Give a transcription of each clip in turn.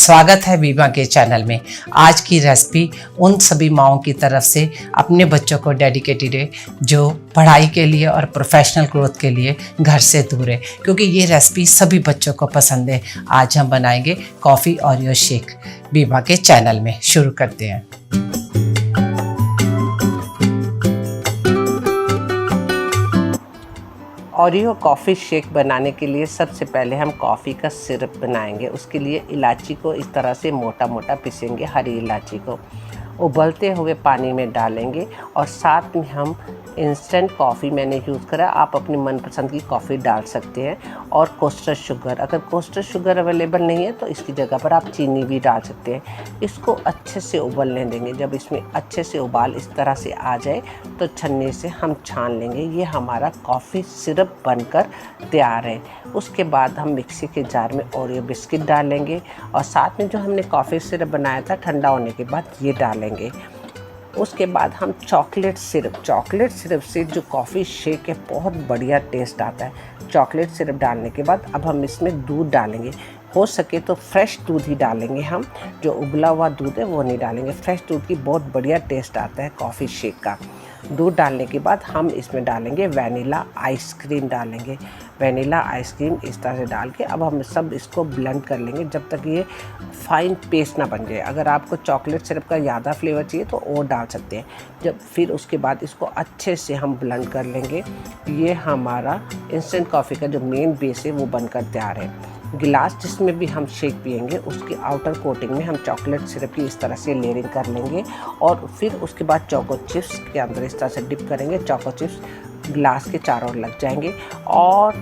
स्वागत है बीबा के चैनल में। आज की रेसिपी उन सभी माओं की तरफ से अपने बच्चों को डेडिकेटेड है जो पढ़ाई के लिए और प्रोफेशनल ग्रोथ के लिए घर से दूर है, क्योंकि ये रेसिपी सभी बच्चों को पसंद है। आज हम बनाएंगे कॉफ़ी ओरियो शेक बीबा के चैनल में। शुरू करते हैं। ओरियो कॉफ़ी शेक बनाने के लिए सबसे पहले हम कॉफ़ी का सिरप बनाएंगे। उसके लिए इलायची को इस तरह से मोटा मोटा पीसेंगे। हरी इलायची को उबलते हुए पानी में डालेंगे और साथ में हम इंस्टेंट कॉफ़ी मैंने यूज़ करा। आप अपनी मनपसंद की कॉफ़ी डाल सकते हैं और कोस्टर शुगर, अगर कोस्टर शुगर अवेलेबल नहीं है तो इसकी जगह पर आप चीनी भी डाल सकते हैं। इसको अच्छे से उबलने देंगे। जब इसमें अच्छे से उबाल इस तरह से आ जाए तो छन्नी से हम छान लेंगे। ये हमारा कॉफ़ी सिरप बनकर तैयार है। उसके बाद हम मिक्सी के जार में ओरियो बिस्किट डालेंगे और साथ में जो हमने कॉफ़ी सिरप बनाया था ठंडा होने के बाद ये डालेंगे। उसके बाद हम चॉकलेट सिरप से जो कॉफ़ी शेक है बहुत बढ़िया टेस्ट आता है। चॉकलेट सिरप डालने के बाद अब हम इसमें दूध डालेंगे। हो सके तो फ्रेश दूध ही डालेंगे हम, जो उबला हुआ दूध है वो नहीं डालेंगे। फ्रेश दूध की बहुत बढ़िया टेस्ट आता है कॉफ़ी शेक का। दूध डालने के बाद हम इसमें डालेंगे वैनिला आइसक्रीम डालेंगे। वैनिला आइसक्रीम इस तरह से डाल के अब हम सब इसको ब्लेंड कर लेंगे जब तक ये फाइन पेस्ट ना बन जाए। अगर आपको चॉकलेट सिरप का ज़्यादा फ्लेवर चाहिए तो और डाल सकते हैं। फिर उसके बाद इसको अच्छे से हम ब्लेंड कर लेंगे। ये हमारा इंस्टेंट कॉफ़ी का जो मेन बेस है वो बनकर तैयार है। गिलास जिसमें भी हम शेक पिएंगे उसकी आउटर कोटिंग में हम चॉकलेट सिरप की इस तरह से लेयरिंग कर लेंगे और फिर उसके बाद चोको चिप्स के अंदर इस तरह से डिप करेंगे। चोको चिप्स गिलास के चारों ओर लग जाएंगे और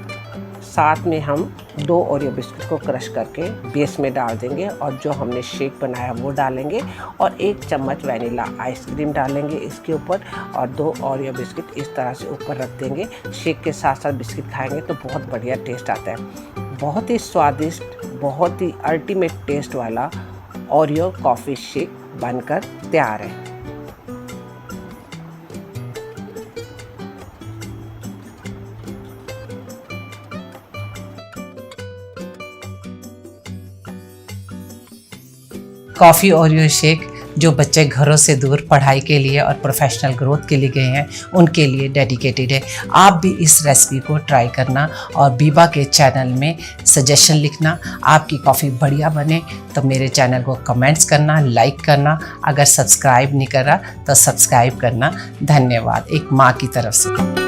साथ में हम 2 ओरियो बिस्किट को क्रश करके बेस में डाल देंगे और जो हमने शेक बनाया वो डालेंगे और 1 चम्मच वैनिला आइसक्रीम डालेंगे इसके ऊपर और 2 ओरियो बिस्किट इस तरह से ऊपर रख देंगे। शेक के साथ साथ बिस्किट खाएंगे तो बहुत बढ़िया टेस्ट आता है। बहुत ही स्वादिष्ट, बहुत ही अल्टीमेट टेस्ट वाला ओरियो कॉफ़ी शेक बनकर तैयार है। कॉफ़ी ओरियो शेक जो बच्चे घरों से दूर पढ़ाई के लिए और प्रोफेशनल ग्रोथ के लिए गए हैं उनके लिए डेडिकेटेड है। आप भी इस रेसिपी को ट्राई करना और बीबा के चैनल में सजेशन लिखना। आपकी कॉफ़ी बढ़िया बने तो मेरे चैनल को कमेंट्स करना, लाइक करना। अगर सब्सक्राइब नहीं करा तो सब्सक्राइब करना। धन्यवाद एक माँ की तरफ से।